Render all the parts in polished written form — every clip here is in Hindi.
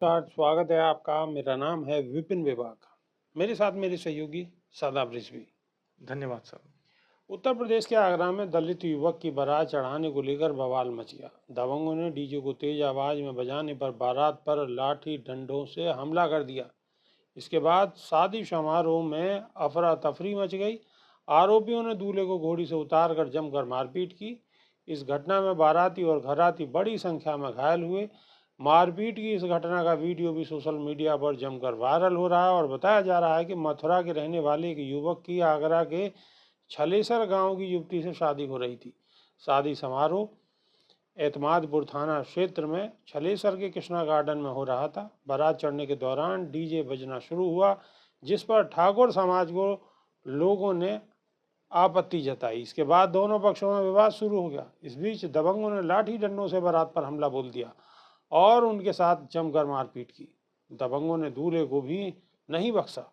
नमस्कार, स्वागत है आपका। मेरा नाम है विपिन विभाग। मेरे साथ मेरे सहयोगी शादाब रिजवी। धन्यवाद सर। उत्तर प्रदेश के आगरा में दलित युवक की बारात चढ़ाने को लेकर बवाल मच गया। दबंगों ने डीजे को तेज आवाज में बजाने पर बारात पर लाठी डंडों से हमला कर दिया। इसके बाद शादी समारोह में अफरा तफरी मच गई। आरोपियों ने दूल्हे को घोड़ी से उतार कर जमकर मारपीट की। इस घटना में बाराती और घराती बड़ी संख्या में घायल हुए। मारपीट की इस घटना का वीडियो भी सोशल मीडिया पर जमकर वायरल हो रहा है और बताया जा रहा है कि मथुरा के रहने वाले एक युवक की आगरा के छलेसर गांव की युवती से शादी हो रही थी। शादी समारोह एतमादपुर थाना क्षेत्र में छलेसर के कृष्णा गार्डन में हो रहा था। बारात चढ़ने के दौरान डीजे बजना शुरू हुआ, जिस पर ठाकुर समाज को लोगों ने आपत्ति जताई। इसके बाद दोनों पक्षों में विवाद शुरू हो गया। इस बीच दबंगों ने लाठी डंडों से बारात पर हमला बोल दिया और उनके साथ जमकर मारपीट की। दबंगों ने दूल्हे को भी नहीं बख्शा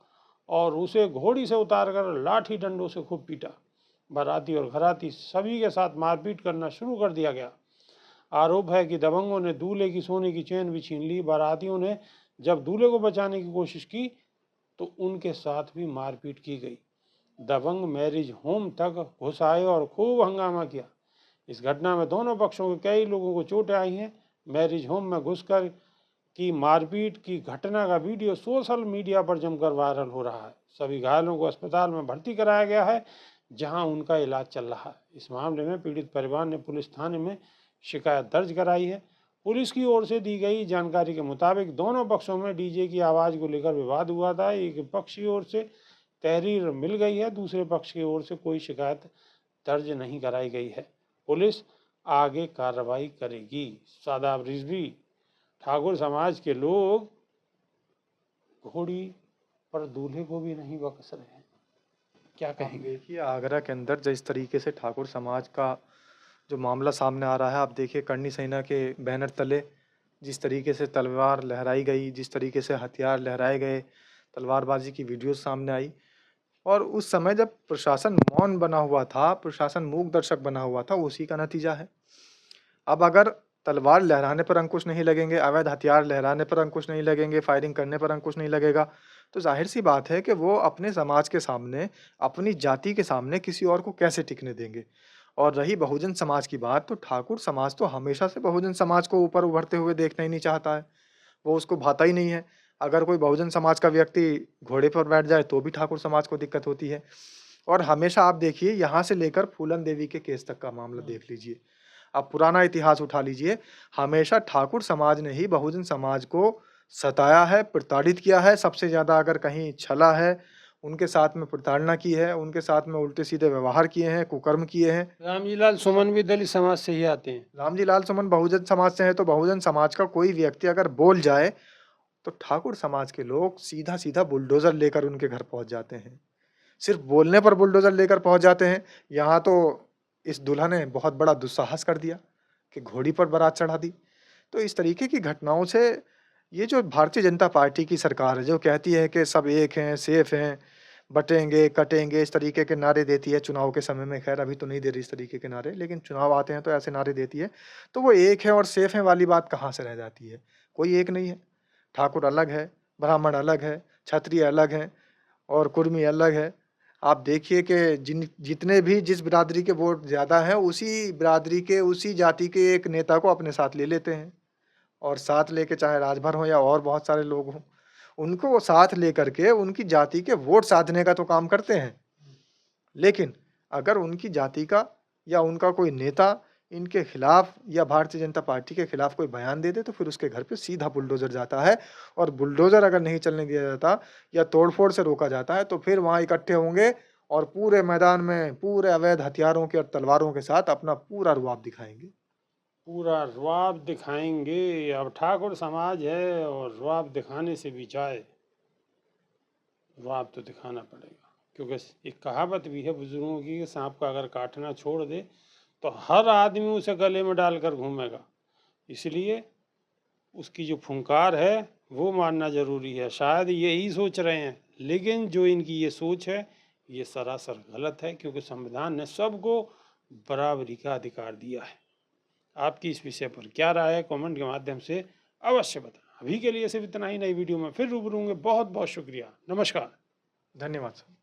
और उसे घोड़ी से उतारकर लाठी डंडों से खूब पीटा। बाराती और घराती सभी के साथ मारपीट करना शुरू कर दिया गया। आरोप है कि दबंगों ने दूल्हे की सोने की चेन भी छीन ली। बारातियों ने जब दूल्हे को बचाने की कोशिश की तो उनके साथ भी मारपीट की गई। दबंग मैरिज होम तक घुस आए और खूब हंगामा किया। इस घटना में दोनों पक्षों के कई लोगों को चोटें आई हैं। मैरिज होम में घुसकर की मारपीट की घटना का वीडियो सोशल मीडिया पर जमकर वायरल हो रहा है। सभी घायलों को अस्पताल में भर्ती कराया गया है, जहां उनका इलाज चल रहा है। इस मामले में पीड़ित परिवार ने पुलिस थाने में शिकायत दर्ज कराई है। पुलिस की ओर से दी गई जानकारी के मुताबिक दोनों पक्षों में डीजे की आवाज़ को लेकर विवाद हुआ था। एक पक्ष की ओर से तहरीर मिल गई है, दूसरे पक्ष की ओर से कोई शिकायत दर्ज नहीं कराई गई है। पुलिस आगे कार्रवाई करेगी। शादाब रिजवी, ठाकुर समाज के लोग घोड़ी पर दूल्हे को भी नहीं बख्श रहे हैं, क्या आप कहेंगे? देखिए आगरा के अंदर जिस तरीके से ठाकुर समाज का जो मामला सामने आ रहा है, आप देखिए करनी सेना के बैनर तले जिस तरीके से तलवार लहराई गई, जिस तरीके से हथियार लहराए गए, तलवारबाजी की वीडियो सामने आई। और उस समय जब प्रशासन मौन बना हुआ था, प्रशासन मूक दर्शक बना हुआ था, उसी का नतीजा है। अब अगर तलवार लहराने पर अंकुश नहीं लगेंगे, अवैध हथियार लहराने पर अंकुश नहीं लगेंगे, फायरिंग करने पर अंकुश नहीं लगेगा, तो ज़ाहिर-सी बात है कि वो अपने समाज के सामने, अपनी जाति के सामने किसी और को कैसे टिकने देंगे। और रही बहुजन समाज की बात, तो ठाकुर समाज तो हमेशा से बहुजन समाज को ऊपर उभरते हुए देखना ही नहीं चाहता है। वो उसको भाता ही नहीं है। अगर कोई बहुजन समाज का व्यक्ति घोड़े पर बैठ जाए, तो भी ठाकुर समाज को दिक्कत होती है। और हमेशा आप देखिए यहाँ से लेकर फूलन देवी के केस तक का मामला देख लीजिए। आप पुराना इतिहास उठा लीजिए, हमेशा ठाकुर समाज ने ही बहुजन समाज को सताया है, प्रताड़ित किया है, सबसे ज़्यादा अगर कहीं छला है, उनके साथ में प्रताड़ना की है, उनके साथ में उल्टे-सीधे व्यवहार किए हैं, कुकर्म किए हैं। रामजीलाल सुमन भी दलित समाज से ही आते हैं। रामजी लाल सुमन बहुजन समाज से हैं, तो बहुजन समाज का कोई व्यक्ति अगर बोल जाए, तो ठाकुर समाज के लोग सीधा-सीधा बुलडोज़र लेकर उनके घर पहुँच जाते हैं। सिर्फ़ बोलने पर बुलडोज़र लेकर पहुँच जाते हैं। यहाँ तो इस दूल्हा ने बहुत बड़ा दुस्साहस कर दिया कि घोड़ी पर बारात चढ़ा दी। तो इस तरीके की घटनाओं से ये जो भारतीय जनता पार्टी की सरकार है, जो कहती है कि सब एक हैं, सेफ हैं, बटेंगे, कटेंगे, इस तरीके के नारे देती है चुनाव के समय में। ख़ैर अभी तो नहीं दे रही इस तरीके के नारे, लेकिन चुनाव आते हैं तो ऐसे नारे देती है। तो वो एक है और सेफ हैं वाली बात कहाँ से रह जाती है? कोई एक नहीं है। ठाकुर अलग है, ब्राह्मण अलग है, क्षत्रिय अलग हैं और कुर्मी अलग है। आप देखिए कि जितने भी जिस बिरादरी के वोट ज़्यादा हैं, उसी बिरादरी के, उसी जाति के एक नेता को अपने साथ ले लेते हैं। और साथ लेके चाहे राजभर हों या और बहुत सारे लोग हों, उनको वो साथ लेकर के उनकी जाति के वोट साधने का तो काम करते हैं। लेकिन अगर उनकी जाति का या उनका कोई नेता इनके खिलाफ या भारतीय जनता पार्टी के खिलाफ कोई बयान दे दे, तो फिर उसके घर पे सीधा बुलडोज़र जाता है। और बुलडोज़र अगर नहीं चलने दिया जाता या तोड़-फोड़ से रोका जाता है, तो फिर वहाँ इकट्ठे होंगे और पूरे मैदान में पूरे अवैध हथियारों के और तलवारों के साथ अपना पूरा रुआब दिखाएँगे। पूरा रुआब दिखाएंगे। अब ठाकुर समाज है और रुआब दिखाने से भी जाए, रुआब तो दिखाना पड़ेगा। क्योंकि एक कहावत भी है बुजुर्गों की कि सांप का अगर काटना छोड़ दे तो हर आदमी उसे गले में डालकर घूमेगा। इसलिए उसकी जो फुंकार है वो मानना जरूरी है। शायद यही सोच रहे हैं, लेकिन जो इनकी ये सोच है ये सरासर गलत है, क्योंकि संविधान ने सबको बराबरी का अधिकार दिया है। आपकी इस विषय पर क्या राय है, कमेंट के माध्यम से अवश्य बताएं। अभी के लिए सिर्फ इतना ही, नई वीडियो में फिर रूबरू होंगे। बहुत बहुत शुक्रिया, नमस्कार। धन्यवाद सर।